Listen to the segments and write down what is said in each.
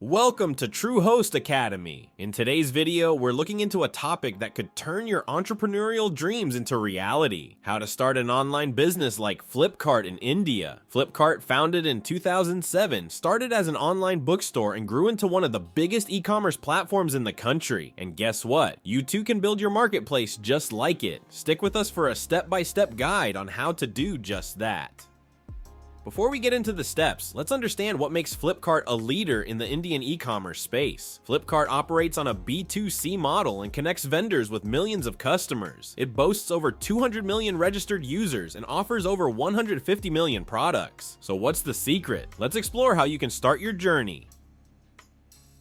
Welcome to True Host Academy. In today's video, we're looking into a topic that could turn your entrepreneurial dreams into reality. How to start an online business like Flipkart in India. Flipkart, founded in 2007, started as an online bookstore and grew into one of the biggest e-commerce platforms in the country. And guess what? You too can build your marketplace just like it. Stick with us for a step-by-step guide on how to do just that. Before we get into the steps, let's understand what makes Flipkart a leader in the Indian e-commerce space. Flipkart operates on a B2C model and connects vendors with millions of customers. It boasts over 200 million registered users and offers over 150 million products. So what's the secret? Let's explore how you can start your journey.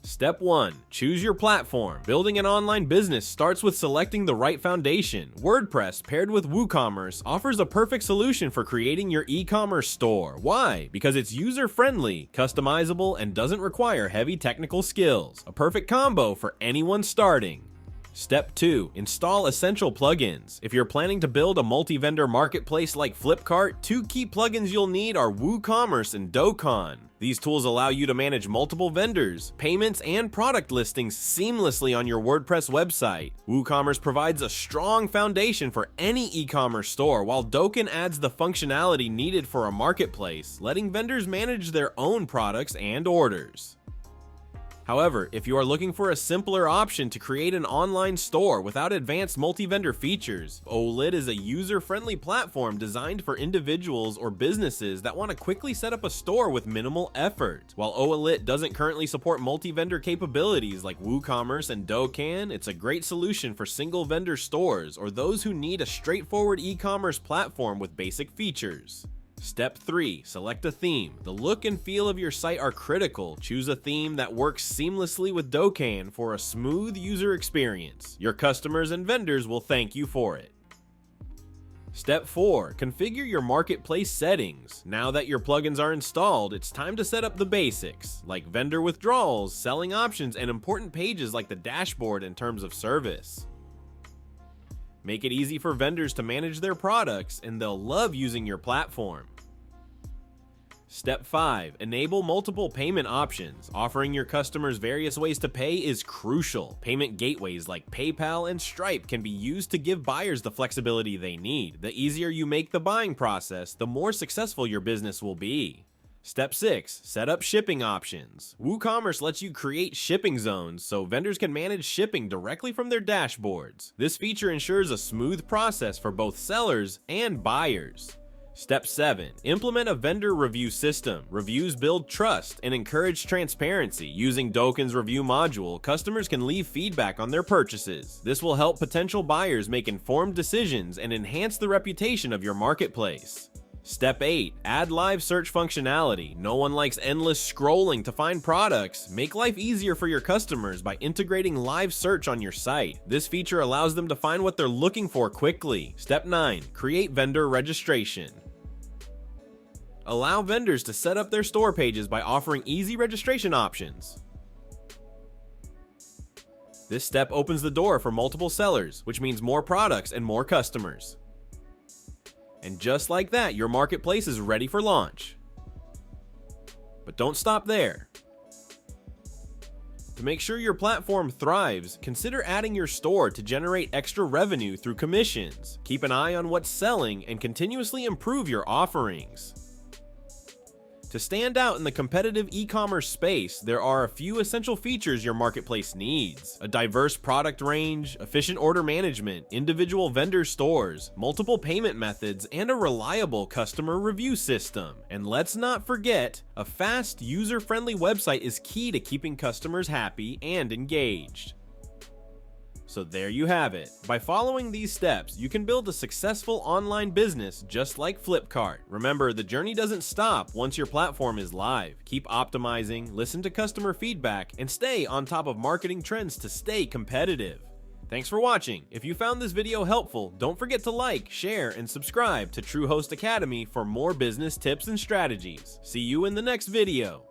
Step 1. Choose your platform. Building an online business starts with selecting the right foundation. WordPress paired with WooCommerce offers a perfect solution for creating your e-commerce store. Why? Because it's user-friendly, customizable, and doesn't require heavy technical skills. A perfect combo for anyone starting. Step 2. Install essential plugins. If you're planning to build a multi-vendor marketplace like Flipkart, two key plugins you'll need are WooCommerce and Dokkan. These tools allow you to manage multiple vendors, payments, and product listings seamlessly on your WordPress website. WooCommerce provides a strong foundation for any e-commerce store, while Dokkan adds the functionality needed for a marketplace, letting vendors manage their own products and orders. However, if you are looking for a simpler option to create an online store without advanced multi-vendor features, OLIT is a user-friendly platform designed for individuals or businesses that want to quickly set up a store with minimal effort. While OLIT doesn't currently support multi-vendor capabilities like WooCommerce and Dokkan, it's a great solution for single-vendor stores or those who need a straightforward e-commerce platform with basic features. Step 3. Select a theme. The look and feel of your site are critical. Choose a theme that works seamlessly with Dokkan for a smooth user experience. Your customers and vendors will thank you for it. Step 4. Configure your marketplace settings. Now that your plugins are installed, it's time to set up the basics, like vendor withdrawals, selling options, and important pages like the dashboard and terms of service. Make it easy for vendors to manage their products, and they'll love using your platform. Step 5. Enable multiple payment options. Offering your customers various ways to pay is crucial. Payment gateways like PayPal and Stripe can be used to give buyers the flexibility they need. The easier you make the buying process, the more successful your business will be. Step 6. Set up shipping options. WooCommerce lets you create shipping zones so vendors can manage shipping directly from their dashboards. This feature ensures a smooth process for both sellers and buyers. Step 7. Implement a vendor review system. Reviews build trust and encourage transparency. Using Dokkan's review module, customers can leave feedback on their purchases. This will help potential buyers make informed decisions and enhance the reputation of your marketplace. Step 8. Add live search functionality. No one likes endless scrolling to find products. Make life easier for your customers by integrating live search on your site. This feature allows them to find what they're looking for quickly. Step 9. Create vendor registration. Allow vendors to set up their store pages by offering easy registration options. This step opens the door for multiple sellers, which means more products and more customers. And just like that, your marketplace is ready for launch. But don't stop there. To make sure your platform thrives, consider adding your store to generate extra revenue through commissions. Keep an eye on what's selling and continuously improve your offerings. To stand out in the competitive e-commerce space, there are a few essential features your marketplace needs: a diverse product range, efficient order management, individual vendor stores, multiple payment methods, and a reliable customer review system. And let's not forget, a fast, user-friendly website is key to keeping customers happy and engaged. So there you have it. By following these steps, you can build a successful online business just like Flipkart. Remember, the journey doesn't stop once your platform is live. Keep optimizing, listen to customer feedback, and stay on top of marketing trends to stay competitive. Thanks for watching. If you found this video helpful, don't forget to like, share, and subscribe to True Host Academy for more business tips and strategies. See you in the next video.